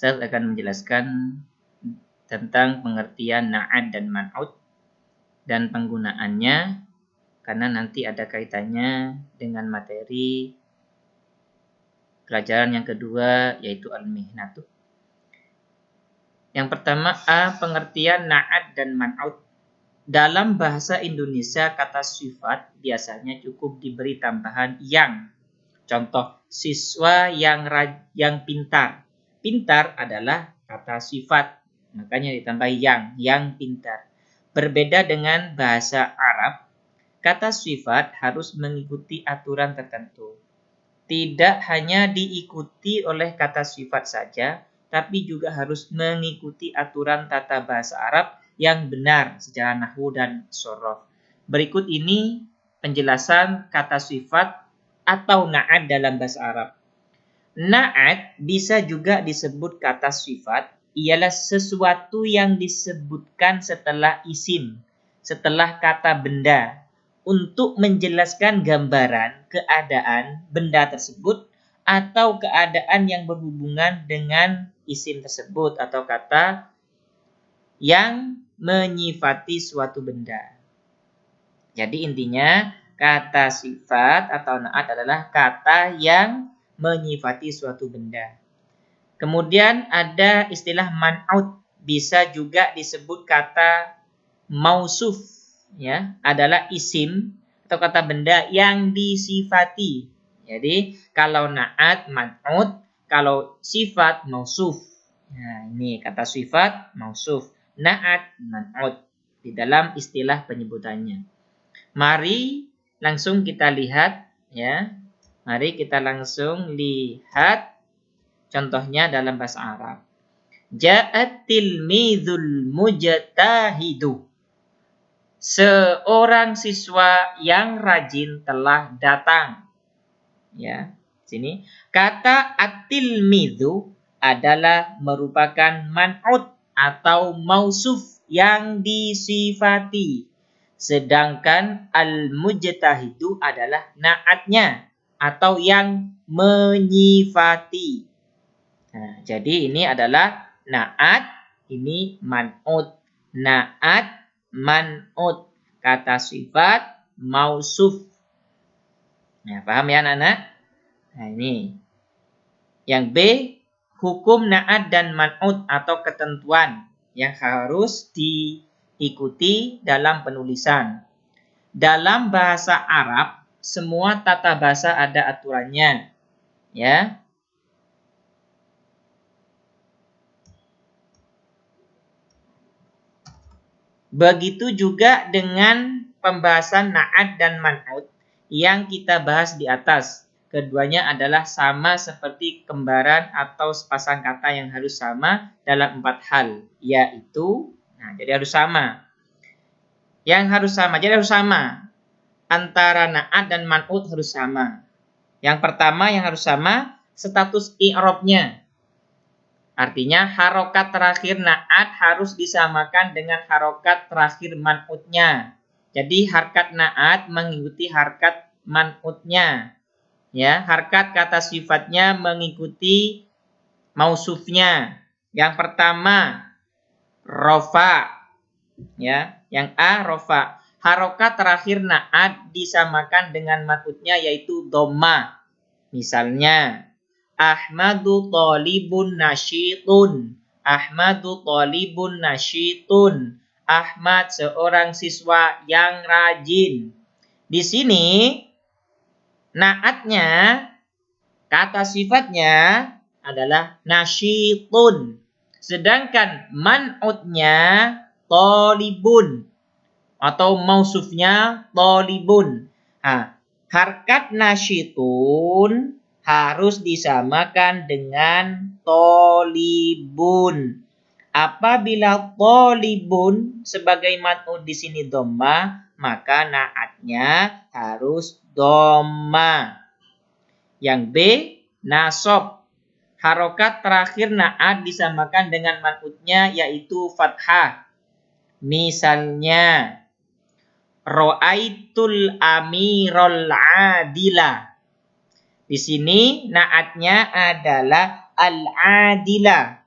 Saya akan menjelaskan tentang pengertian na'at dan man'ut dan penggunaannya, karena nanti ada kaitannya dengan materi pelajaran yang kedua, yaitu al-mihnatu. Yang pertama, pengertian na'at dan man'ut. Dalam bahasa Indonesia, kata sifat biasanya cukup diberi tambahan yang. Contoh, siswa yang pintar. Pintar adalah kata sifat, makanya ditambah yang pintar. Berbeda dengan bahasa Arab, kata sifat harus mengikuti aturan tertentu. Tidak hanya diikuti oleh kata sifat saja, tapi juga harus mengikuti aturan tata bahasa Arab yang benar secara nahwu dan shorof. Berikut ini penjelasan kata sifat atau na'at dalam bahasa Arab. Na'at bisa juga disebut kata sifat, ialah sesuatu yang disebutkan setelah isim, setelah kata benda, untuk menjelaskan gambaran keadaan benda tersebut atau keadaan yang berhubungan dengan isim tersebut atau kata yang menyifati suatu benda. Jadi intinya kata sifat atau na'at adalah kata yang menyifati suatu benda. Kemudian ada istilah man'ut, bisa juga disebut kata mausuf, ya, adalah isim atau kata benda yang disifati. Jadi kalau na'at man'ut, kalau sifat mausuf. Nah, ini kata sifat mausuf, na'at man'ut di dalam istilah penyebutannya. Mari langsung kita lihat, ya. Mari kita langsung lihat contohnya dalam bahasa Arab. Ja'at tilmidhul mujtahidu. Seorang siswa yang rajin telah datang. Ya, sini kata at-tilmidhu adalah merupakan man'ut atau mausuf yang disifati. Sedangkan al-mujtahidu adalah na'atnya atau yang menyifati. Nah, jadi ini adalah na'at, ini man'ut. Na'at, man'ut. Kata sifat, mausuf. Nah, paham ya anak-anak? Nah, ini. Yang B, hukum na'at dan man'ut atau ketentuan yang harus diikuti dalam penulisan. Dalam bahasa Arab, semua tata bahasa ada aturannya. Ya. Begitu juga dengan pembahasan na'at dan man'ut yang kita bahas di atas. Keduanya adalah sama seperti kembaran atau sepasang kata yang harus sama dalam 4 hal. Yaitu, nah jadi harus sama. Yang harus sama, jadi harus sama. Antara na'at dan man'ut harus sama. Yang pertama yang harus sama, status i'rabnya. Artinya harokat terakhir na'at harus disamakan dengan harokat terakhir man'utnya. Jadi harkat na'at mengikuti harkat man'utnya. Ya, harkat kata sifatnya mengikuti mausufnya. Yang pertama rofa. Ya, yang A rofa. Harokat terakhir na'at disamakan dengan man'utnya yaitu dhamma. Misalnya Ahmadu talibun nasyitun. Ahmadu talibun nasyitun. Ahmad seorang siswa yang rajin. Di sini naatnya, kata sifatnya adalah nasyitun. Sedangkan man'utnya talibun atau mausufnya talibun. Nah, harkat nasyitun harus disamakan dengan tolibun. Apabila tolibun sebagai man'ut di sini dhamma, maka na'atnya harus dhamma. Yang B, nasab. Harokat terakhir na'at disamakan dengan man'utnya yaitu fathah. Misalnya Ro'aitul amirul adila. Di sini naatnya adalah al-adila.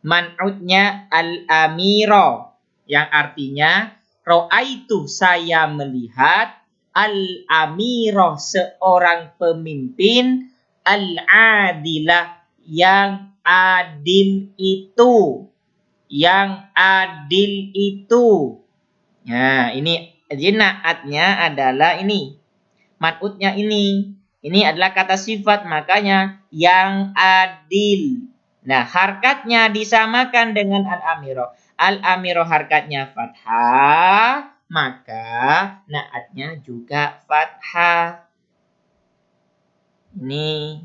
Man'utnya al-amiro, yang artinya ro'aitu, saya melihat, al-amiro, seorang pemimpin, al-adilah, yang adil itu. Yang adil itu. Nah, ini jadi naatnya adalah ini. Man'utnya ini. Ini adalah kata sifat, makanya yang adil. Nah, harkatnya disamakan dengan al-amiro. Al-amiro harkatnya fathah, maka naatnya juga fathah. Ini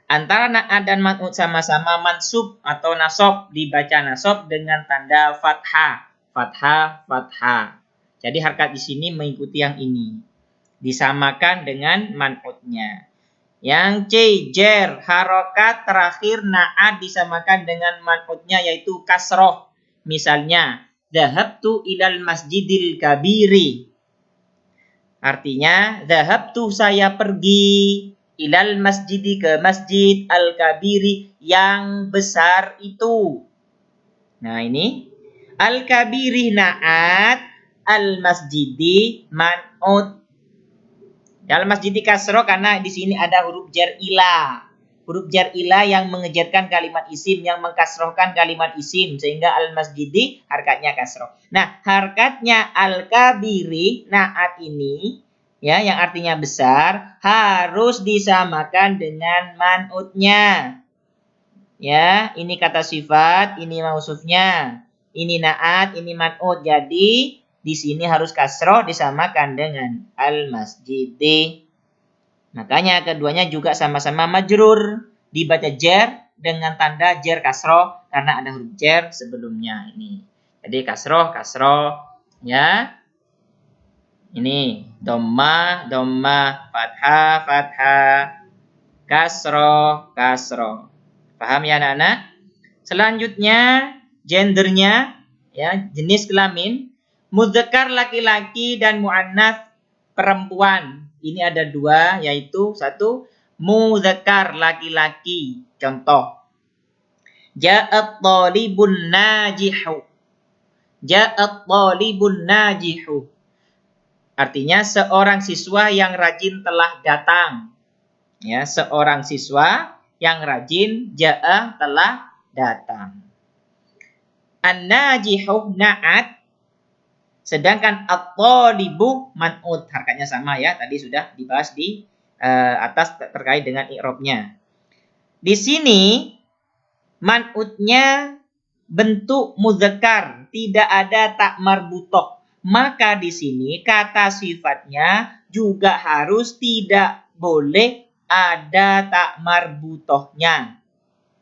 antara naat dan man'ut sama-sama mansub atau nasob, dibaca nasob dengan tanda fathah. Fathah, fathah. Jadi harkat di sini mengikuti yang ini. Disamakan dengan man'utnya. Yang C, jer, harokat terakhir naat disamakan dengan man'utnya yaitu kasroh. Misalnya, dhahabtu ilal masjidil kabiri. Artinya, dhahabtu, saya pergi, ilal masjidi, ke masjid, al-kabiri, yang besar itu. Nah ini, al-kabiri naat, al-masjidi man'ut. Dalam masjid kasroh karena di sini ada huruf jar ila. Huruf jar ila yang mengejarkan kalimat isim, yang mengkasrohkan kalimat isim. Sehingga al-masjidi harkatnya kasroh. Nah, harkatnya al-kabiri, naat ini, ya, yang artinya besar, harus disamakan dengan man'utnya. Ya, ini kata sifat, ini mausufnya. Ini naat, ini man'ut. Jadi, di sini harus kasroh disamakan dengan al-masjidi. Makanya keduanya juga sama-sama majrur. Dibaca jar dengan tanda jar kasroh karena ada huruf jar sebelumnya ini. Jadi kasroh, kasroh. Ya. Ini dhamma, dhamma, fathah, fathah. Kasroh, kasroh. Paham ya anak-anak? Selanjutnya gendernya, ya, jenis kelamin. Mudzakkar laki-laki dan muannats perempuan. Ini ada dua, yaitu satu mudzakkar laki-laki. Contoh, ja'at thalibun najihu. Ja'at thalibun najihu. Artinya seorang siswa yang rajin telah datang. Ya, seorang siswa yang rajin ja'a telah datang. An-najihu na'at, sedangkan at-thalibu man'ut. Harkatnya sama ya, tadi sudah dibahas di atas terkait dengan i'rabnya. Di sini man'utnya bentuk mudzakkar, tidak ada tak marbutoh. Maka di sini kata sifatnya juga harus tidak boleh ada tak marbutohnya.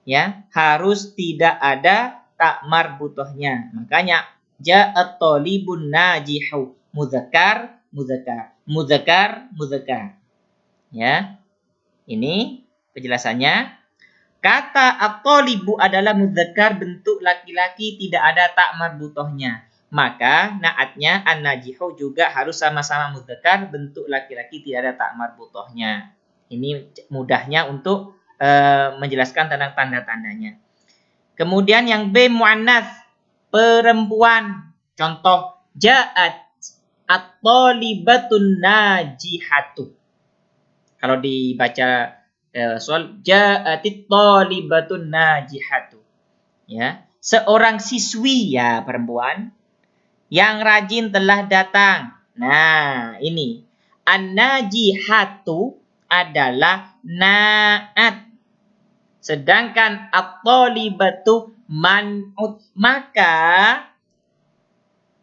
Ya, harus tidak ada tak marbutohnya. Makanya ja'at thalibun najihu, mudzakkar, mudzakkar, mudzakkar, mudzakkar. Ya. Ini penjelasannya. Kata at-thalibu adalah mudzakkar, bentuk laki-laki, tidak ada tak marbutohnya. Maka naatnya an-najihu juga harus sama-sama mudzakkar, bentuk laki-laki, tidak ada tak marbutohnya. Ini mudahnya untuk menjelaskan tentang tanda-tandanya. Kemudian yang B, muannats, perempuan. Contoh, ja'at at-thalibatun najihatu. Kalau dibaca soal ja'atit thalibatun najihatu. Ya, seorang siswi, ya, perempuan yang rajin telah datang. Nah, ini an-najihatu adalah naat. Sedangkan at-thalibatu man'ut. Maka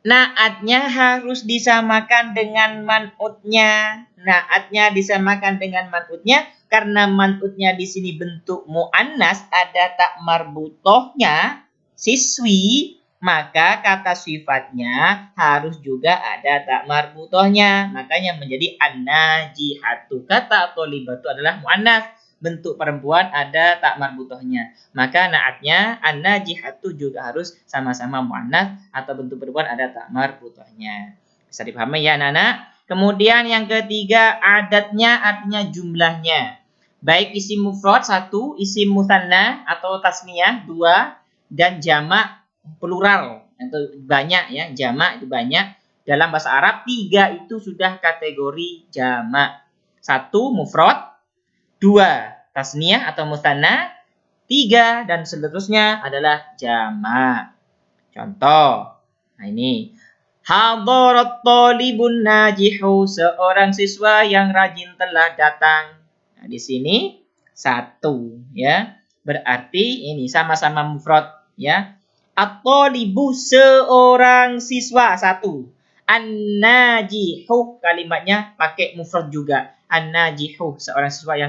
naatnya harus disamakan dengan man'utnya. Naatnya disamakan dengan man'utnya karena man'utnya di sini bentuk muannas, ada tak marbutohnya, siswi, maka kata sifatnya harus juga ada tak marbutohnya. Makanya menjadi an-najihatu. Kata thalibatu adalah muannas, bentuk perempuan, ada tak marbutohnya. Maka naatnya an-najihatu juga harus sama-sama muannats atau bentuk perempuan ada tak marbutohnya. Bisa dipahami ya anak-anak? Kemudian yang ketiga, adatnya artinya jumlahnya. Baik isim mufrad 1, isim mutsanna atau tasniyah 2, dan jamak plural atau banyak ya, jamak itu banyak. Dalam bahasa Arab 3 itu sudah kategori jamak. 1 mufrad, 2 tasniyah atau musanna, 3 dan seterusnya adalah jamak. Contoh, nah ini hadarat talibun najihu, seorang siswa yang rajin telah datang. Nah, di sini 1 ya. Berarti ini sama-sama mufrad ya. At-talibu, seorang siswa 1. An-najihu, kalimatnya pakai mufrad juga. An-najihu, seorang siswa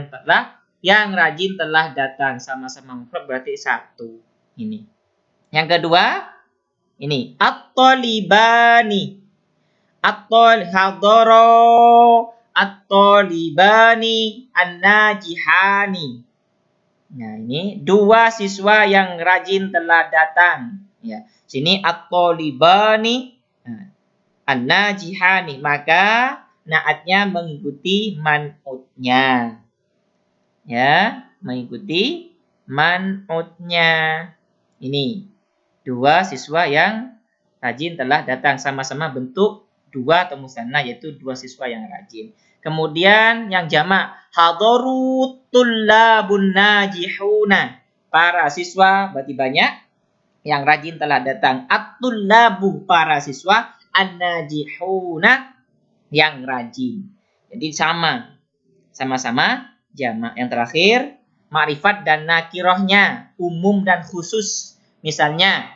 yang rajin telah datang, sama-sama mufrad berarti 1. Ini. Yang kedua, ini at-talibani. Hadara at-talibani an-najihani. Nah, ini 2 siswa yang rajin telah datang. Ya, sini at-talibani an-najihani, maka naatnya mengikuti man'utnya. Ya, mengikuti man'utnya. Ini 2 siswa yang rajin telah datang, sama-sama bentuk 2 atau musanna, yaitu 2 siswa yang rajin. Kemudian yang jamak hadaru tullabun najihuna, para siswa berarti banyak yang rajin telah datang. At-tullabu, para siswa, an-najihuna, yang rajin. Jadi sama-sama jamak. Yang terakhir ma'rifat dan nakirahnya, umum dan khusus. Misalnya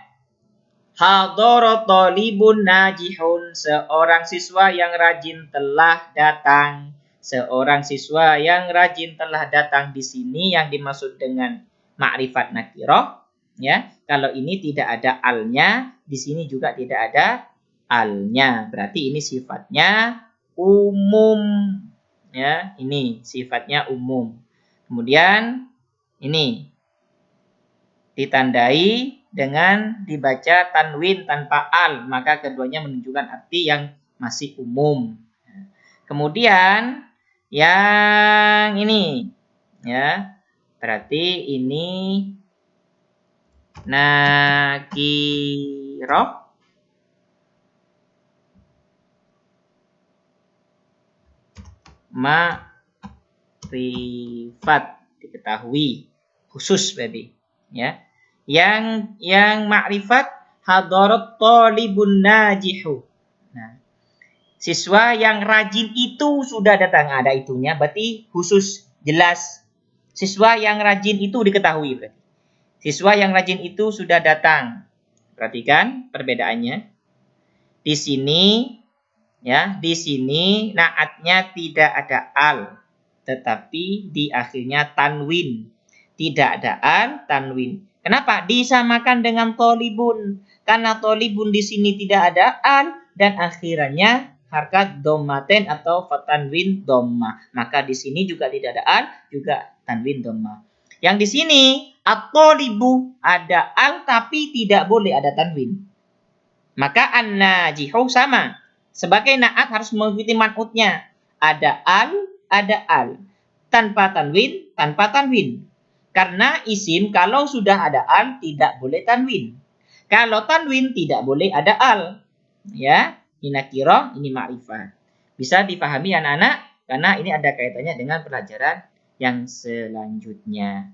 hadara talibun najihun, seorang siswa yang rajin telah datang. Seorang siswa yang rajin telah datang, di sini yang dimaksud dengan ma'rifat nakirah ya. Kalau ini tidak ada alnya, di sini juga tidak ada alnya. Berarti ini sifatnya umum ya. Ini sifatnya umum. Kemudian ini ditandai dengan dibaca tanwin tanpa al, maka keduanya menunjukkan arti yang masih umum. Kemudian yang ini ya, berarti ini nakirah ma'rifat, diketahui khusus berarti ya. Yang ma'rifat hadarat talibun najihu. Nah, siswa yang rajin itu sudah datang, ada itunya berarti khusus, jelas. Siswa yang rajin itu diketahui berarti. Siswa yang rajin itu sudah datang. Perhatikan perbedaannya. Di sini ya, di sini naatnya tidak ada al, tetapi di akhirnya tanwin. Tidak ada al, tanwin. Kenapa? Disamakan dengan tolibun. Karena tolibun di sini tidak ada al dan akhirannya harkat dommaten atau fatanwin domma. Maka di sini juga tidak ada al, juga tanwin domma. Yang di sini at-tolibu ada al tapi tidak boleh ada tanwin. Maka an-najihu sama. Sebagai naat harus mengikuti man'utnya. Ada al. Tanpa tanwin, tanpa tanwin. Karena isim kalau sudah ada al tidak boleh tanwin. Kalau tanwin tidak boleh ada al. Ya, ini nakirah, ini ma'rifat. Bisa dipahami anak-anak karena ini ada kaitannya dengan pelajaran yang selanjutnya.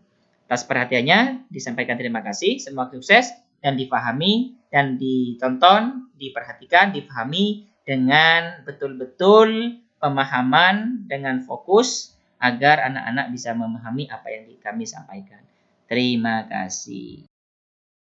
Atas perhatiannya disampaikan terima kasih. Semoga sukses dan dipahami dan ditonton, diperhatikan, dipahami dengan betul-betul pemahaman dengan fokus agar anak-anak bisa memahami apa yang kami sampaikan. Terima kasih.